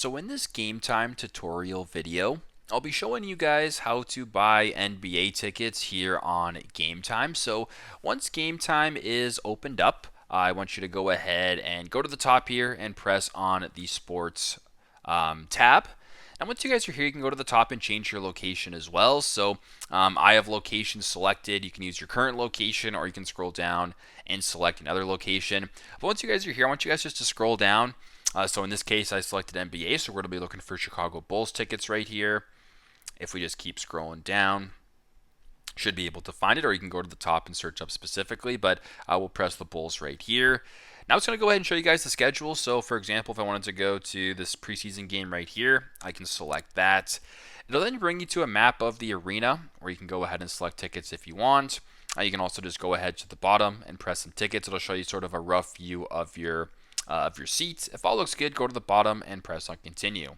So in this game time tutorial video, I'll be showing you guys how to buy NBA tickets here on Game Time. So once Game Time is opened up, I want you to go ahead and go to the top here and press on the sports tab. And once you guys are here, you can go to the top and change your location as well. So I have location selected. You can use your current location or you can scroll down and select another location. But once you guys are here, I want you guys just to scroll down. So in this case, I selected NBA, so we're going to be looking for Chicago Bulls tickets right here. If we just keep scrolling down, should be able to find it, or you can go to the top and search up specifically, but we'll press the Bulls right here. Now it's going to go ahead and show you guys the schedule. So for example, if I wanted to go to this preseason game right here, I can select that. It'll then bring you to a map of the arena where you can go ahead and select tickets if you want. You can also just go ahead to the bottom and press some tickets. It'll show you sort of a rough view of your seats. If all looks good, go to the bottom and press on continue.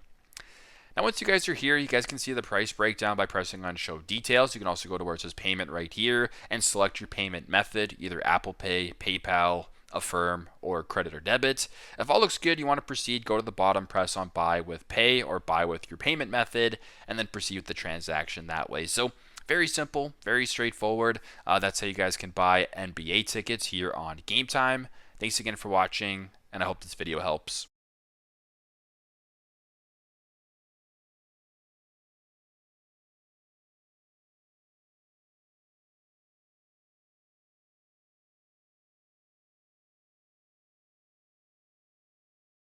Now once you guys are here, you guys can see the price breakdown by pressing on show details. You can also go to where it says payment right here and select your payment method, either Apple Pay, PayPal, Affirm, or credit or debit. If all looks good, you want to proceed, go to the bottom, press on buy with pay or buy with your payment method, and then proceed with the transaction that way. So very simple, very straightforward. That's how you guys can buy NBA tickets here on Game Time. Thanks again for watching, and I hope this video helps.